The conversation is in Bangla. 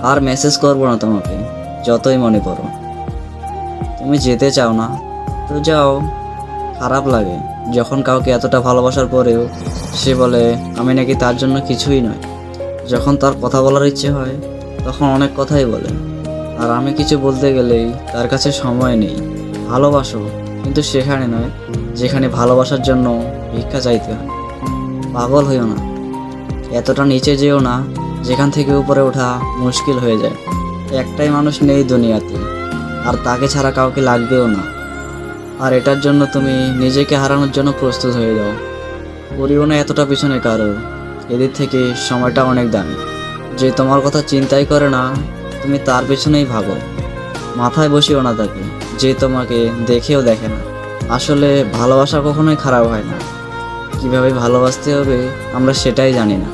আর মেসেজ করবো না তোমাকে, যতই মনে করো। তুমি যেতে চাও না তো যাও। খারাপ লাগে যখন কাউকে এতটা ভালোবাসার পরেও সে বলে আমি নাকি তার জন্য কিছুই নয়। যখন তার কথা বলার ইচ্ছে হয় তখন অনেক কথাই বলে, আর আমি কিছু বলতে গেলেই তার কাছে সময় নেই। ভালোবাসো, কিন্তু সেখানে নয় যেখানে ভালোবাসার জন্য ভিক্ষা চাইতে হয়। পাগল হইও না, এতটা নিচে যেও না যেখান থেকে উপরে ওঠা মুশকিল হয়ে যায়। একটাই মানুষ নেই দুনিয়াতে, আর তাকে ছাড়া কাউকে লাগবেও না। আর এটার জন্য তুমি নিজেকে হারানোর জন্য প্রস্তুত হয়ে যাও। করিও না এতটা পিছনে কারো। এদের থেকে সময়টা অনেক দামি। যে তোমার কথা চিন্তাই করে না, তুমি তার পেছনেই ভাগো। মাথায় বসিও না তাকে, যে তোমাকে দেখেও দেখে না। আসলে ভালোবাসা কখনোই খারাপ হয় না, কিভাবে ভালোবাসতে হবে আমরা সেটাই জানি না।